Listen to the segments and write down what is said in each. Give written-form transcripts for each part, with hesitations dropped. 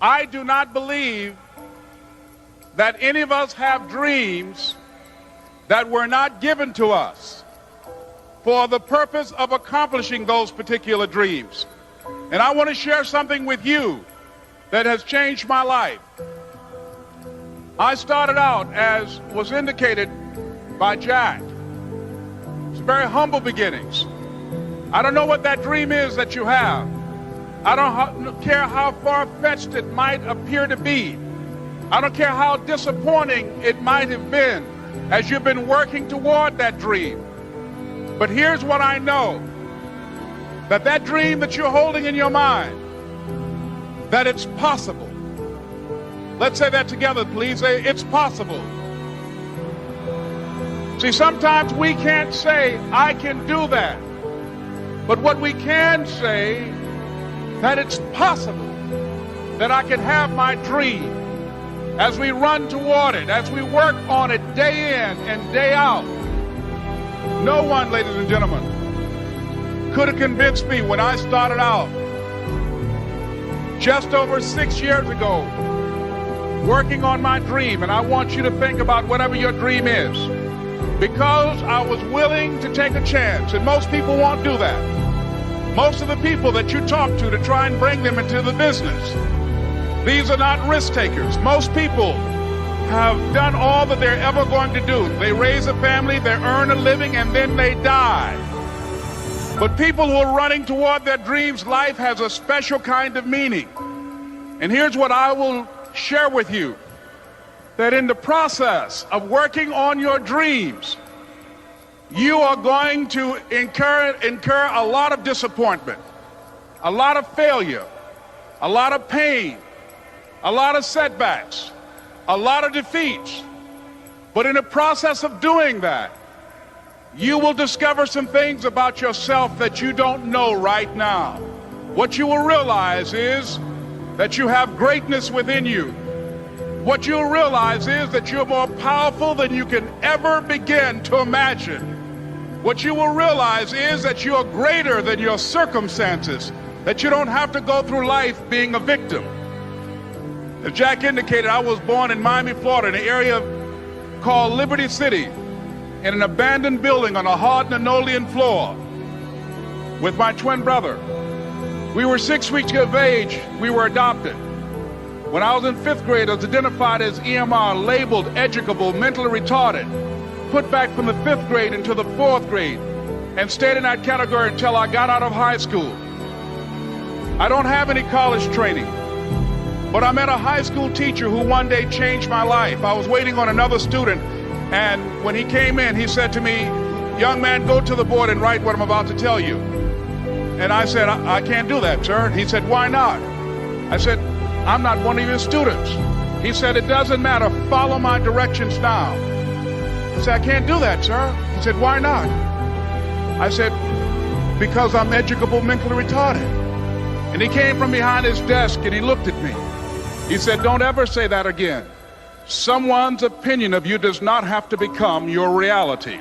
I do not believe that any of us have dreams that were not given to us for the purpose of accomplishing those particular dreams. And I want to share something with you that has changed my life. I started out, as was indicated by Jack, it's very humble beginnings. I don't know what that dream is that you have. I don't care how far-fetched it might appear to be. I don't care how disappointing it might have been as you've been working toward that dream. But here's what I know, that that dream that you're holding in your mind, that it's possible. Let's say that together, please. Say, it's possible. See, sometimes we can't say, I can do that. But what we can say, that it's possible that I can have my dream as we run toward it, as we work on it day in and day out. No one, ladies and gentlemen, could have convinced me when I started out just over 6 years ago, working on my dream. And I want you to think about whatever your dream is, because I was willing to take a chance. And most people won't do that. Most of the people that you talk to try and bring them into the business, these are not risk takers. Most people have done all that they're ever going to do. They raise a family, they earn a living, and then they die. But people who are running toward their dreams, life has a special kind of meaning. And here's what I will share with you, that in the process of working on your dreams, you are going to incur a lot of disappointment, a lot of failure, a lot of pain, a lot of setbacks, a lot of defeats. But in the process of doing that, you will discover some things about yourself that you don't know right now. What you will realize is that you have greatness within you. What you'll realize is that you're more powerful than you can ever begin to imagine. What you will realize is that you're greater than your circumstances, that you don't have to go through life being a victim. As Jack indicated, I was born in Miami, Florida, in an area called Liberty City, in an abandoned building on a hard linoleum floor with my twin brother. We were 6 weeks of age. We were adopted. When I was in 5th grade, I was identified as EMR, labeled educable, mentally retarded, put back from the 5th grade into the 4th grade, and stayed in that category until I got out of high school. I don't have any college training, but I met a high school teacher who one day changed my life. I was waiting on another student, and when he came in, he said to me, "Young man, go to the board and write what I'm about to tell you." And I said, I can't do that, sir. He said, "Why not?" I said, "I'm not one of your students." He said, "It doesn't matter. Follow my directions now." I said, "I can't do that, sir." He said, "Why not?" I said, "Because I'm educable, mentally retarded." And he came from behind his desk and he looked at me. He said, "Don't ever say that again. Someone's opinion of you does not have to become your reality."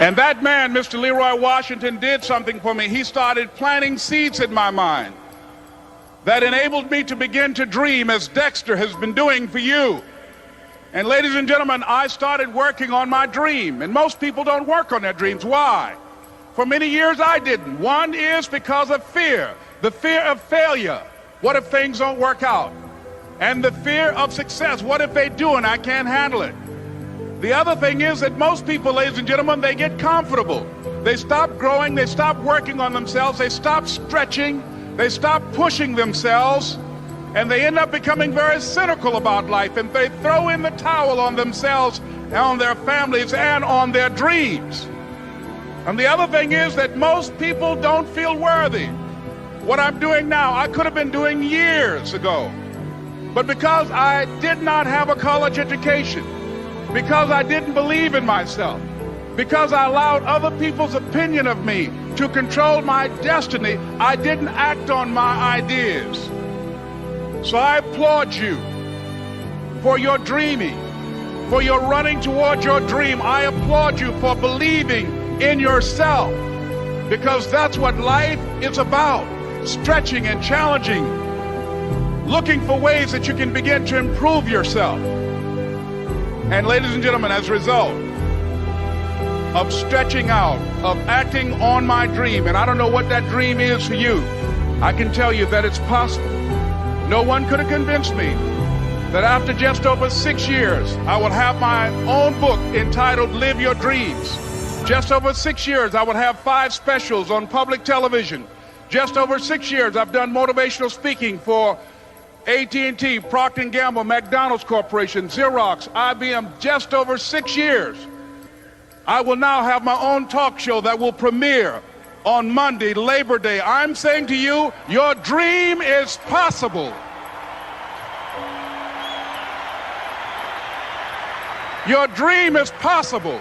And that man, Mr. Leroy Washington, did something for me. He started planting seeds in my mind that enabled me to begin to dream, as Dexter has been doing for you. And ladies and gentlemen, I started working on my dream. And most people don't work on their dreams. Why? For many years I didn't. One is because of fear. The fear of failure. What if things don't work out? And the fear of success. What if they do and I can't handle it? The other thing is that most people, ladies and gentlemen, they get comfortable. They stop growing. They stop working on themselves. They stop stretching. They stop pushing themselves. And they end up becoming very cynical about life. And they throw in the towel on themselves, on their families, and on their dreams. And the other thing is that most people don't feel worthy. What I'm doing now, I could have been doing years ago. But because I did not have a college education, because I didn't believe in myself, because I allowed other people's opinion of me to control my destiny, I didn't act on my ideas. So I applaud you for your dreaming, for your running toward your dream. I applaud you for believing in yourself, because that's what life is about, stretching and challenging. looking for ways that you can begin to improve yourself. And ladies and gentlemen, as a result of stretching out, of acting on my dream, and I don't know what that dream is for you, I can tell you that it's possible. No one could have convinced me that after just over 6 years, I would have my own book entitled Live Your Dreams. Just over 6 years, I would have 5 specials on public television. Just over 6 years, I've done motivational speaking for AT&T, Procter & Gamble, McDonald's Corporation, Xerox, IBM. Just over 6 years. I will now have my own talk show that will premiere on Monday, Labor Day. I'm saying to you, your dream is possible. Your dream is possible.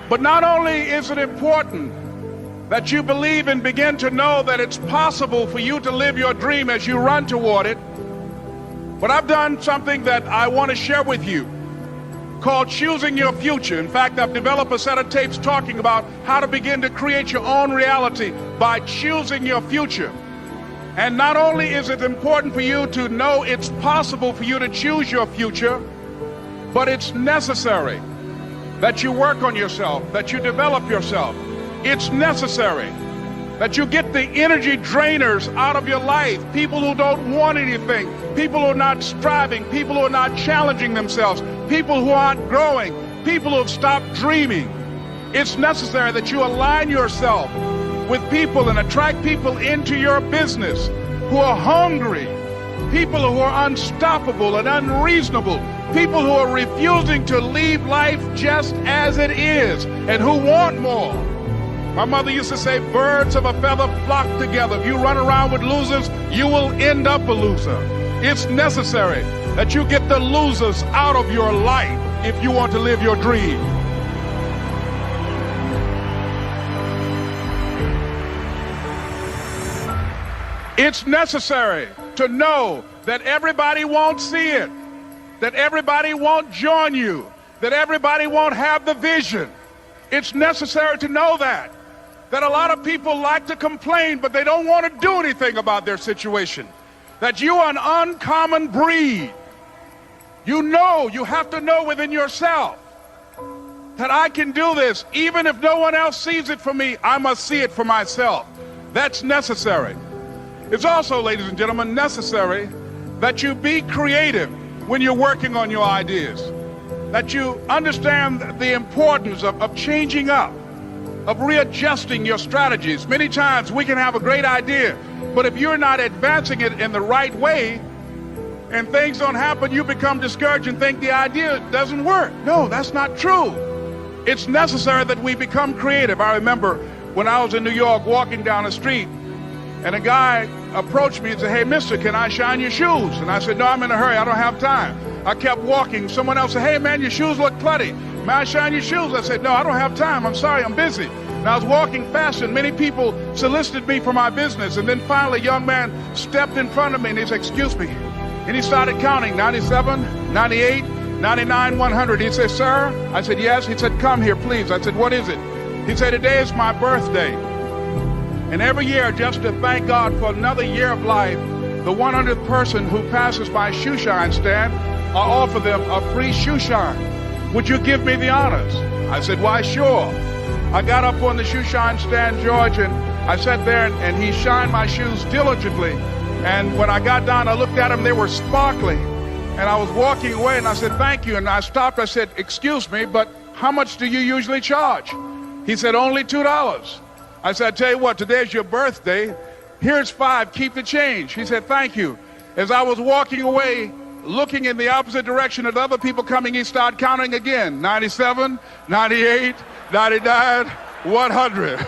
But not only is it important that you believe and begin to know that it's possible for you to live your dream as you run toward it, but I've done something that I want to share with you called Choosing Your Future. In fact, I've developed a set of tapes talking about how to begin to create your own reality by choosing your future. And not only is it important for you to know it's possible for you to choose your future, but it's necessary that you work on yourself, that you develop yourself. It's necessary that you get the energy drainers out of your life, people who don't want anything, people who are not striving, people who are not challenging themselves, people who aren't growing, people who have stopped dreaming. It's necessary that you align yourself with people and attract people into your business who are hungry, people who are unstoppable and unreasonable, people who are refusing to leave life just as it is and who want more. My mother used to say, birds of a feather flock together. If you run around with losers, you will end up a loser. It's necessary that you get the losers out of your life if you want to live your dream. It's necessary to know that everybody won't see it, that everybody won't join you, that everybody won't have the vision. It's necessary to know that a lot of people like to complain, but they don't want to do anything about their situation, that you are an uncommon breed. You know, you have to know within yourself that I can do this. Even if no one else sees it for me, I must see it for myself. That's necessary. It's also, ladies and gentlemen, necessary that you be creative when you're working on your ideas, that you understand the importance of changing up, of readjusting your strategies. Many times we can have a great idea, but if you're not advancing it in the right way and things don't happen, you become discouraged and think the idea doesn't work. No, that's not true. It's necessary that we become creative. I remember when I was in New York walking down the street, and a guy approached me and said, "Hey, mister, can I shine your shoes?" And I said, "No, I'm in a hurry. I don't have time." I kept walking. Someone else said, "Hey, man, your shoes look clutty. May I shine your shoes?" I said, "No, I don't have time. I'm sorry, I'm busy." And I was walking fast, and many people solicited me for my business. And then finally, a young man stepped in front of me, and he said, "Excuse me." And he started counting, 97, 98, 99, 100. He said, "Sir?" I said, "Yes." He said, "Come here, please." I said, "What is it?" He said, "Today is my birthday. And every year, just to thank God for another year of life, the 100th person who passes my shoe shine stand, I offer them a free shoe shine. Would you give me the honors?" I said, "Why, sure." I got up on the shoe shine stand, George, and I sat there, and he shined my shoes diligently. And when I got down, I looked at them, they were sparkling. And I was walking away, and I said, "Thank you." And I stopped, I said, "Excuse me, but how much do you usually charge?" He said, "Only $2. I said, "I tell you what, today's your birthday. Here's $5, keep the change." He said, "Thank you." As I was walking away, looking in the opposite direction at other people coming, he started counting again. 97, 98, 99, 100.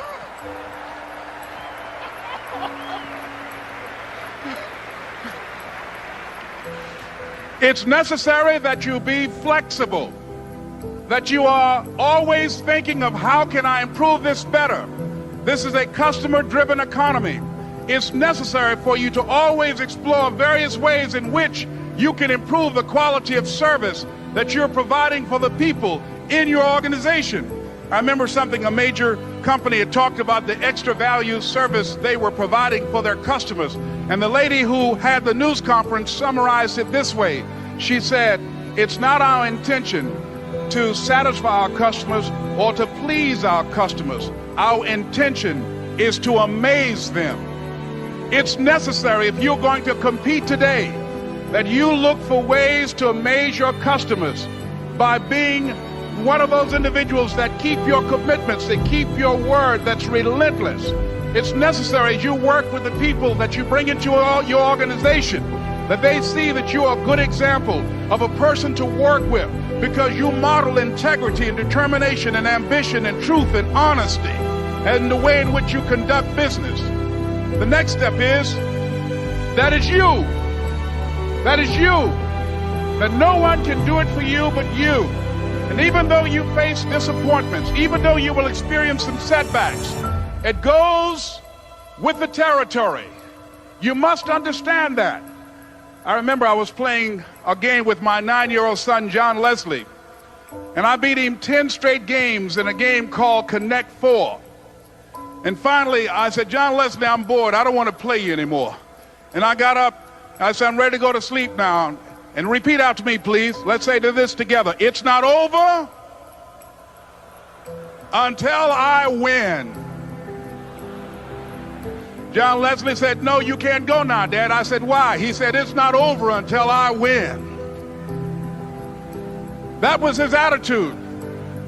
It's necessary that you be flexible, that you are always thinking of how can I improve this better. This is a customer-driven economy. It's necessary for you to always explore various ways in which you can improve the quality of service that you're providing for the people in your organization. I remember something a major company had talked about the extra value service they were providing for their customers. And the lady who had the news conference summarized it this way. She said, "It's not our intention to satisfy our customers or to please our customers. Our intention is to amaze them." It's necessary, if you're going to compete today, that you look for ways to amaze your customers by being one of those individuals that keep your commitments, that keep your word, that's relentless. It's necessary as you work with the people that you bring into your organization, that they see that you are a good example of a person to work with, because you model integrity and determination and ambition and truth and honesty and the way in which you conduct business. The next step is, that is you. That is you. That no one can do it for you but you. And even though you face disappointments, even though you will experience some setbacks, it goes with the territory. You must understand that. I remember I was playing a game with my 9-year-old son, John Leslie, and I beat him 10 straight games in a game called Connect 4. And finally, I said, "John Leslie, I'm bored. I don't want to play you anymore." And I got up. I said, "I'm ready to go to sleep now." And repeat out to me, please. Let's say this together. It's not over until I win. John Leslie said, "No, you can't go now, Dad." I said, "Why?" He said, "It's not over until I win." That was his attitude.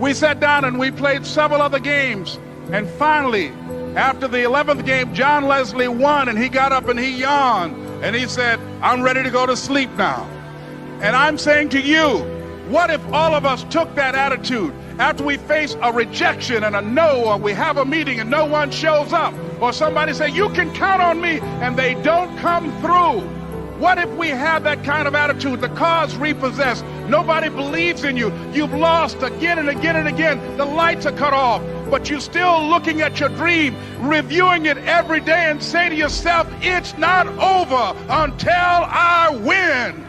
We sat down and we played several other games. And finally, after the 11th game, John Leslie won, and he got up and he yawned. And he said, "I'm ready to go to sleep now." And I'm saying to you, what if all of us took that attitude after we face a rejection and a no, or we have a meeting and no one shows up, or somebody say, "You can count on me," and they don't come through? What if we have that kind of attitude? The car's repossessed. Nobody believes in you. You've lost again and again and again. The lights are cut off, but you're still looking at your dream, reviewing it every day, and say to yourself, "It's not over until I win."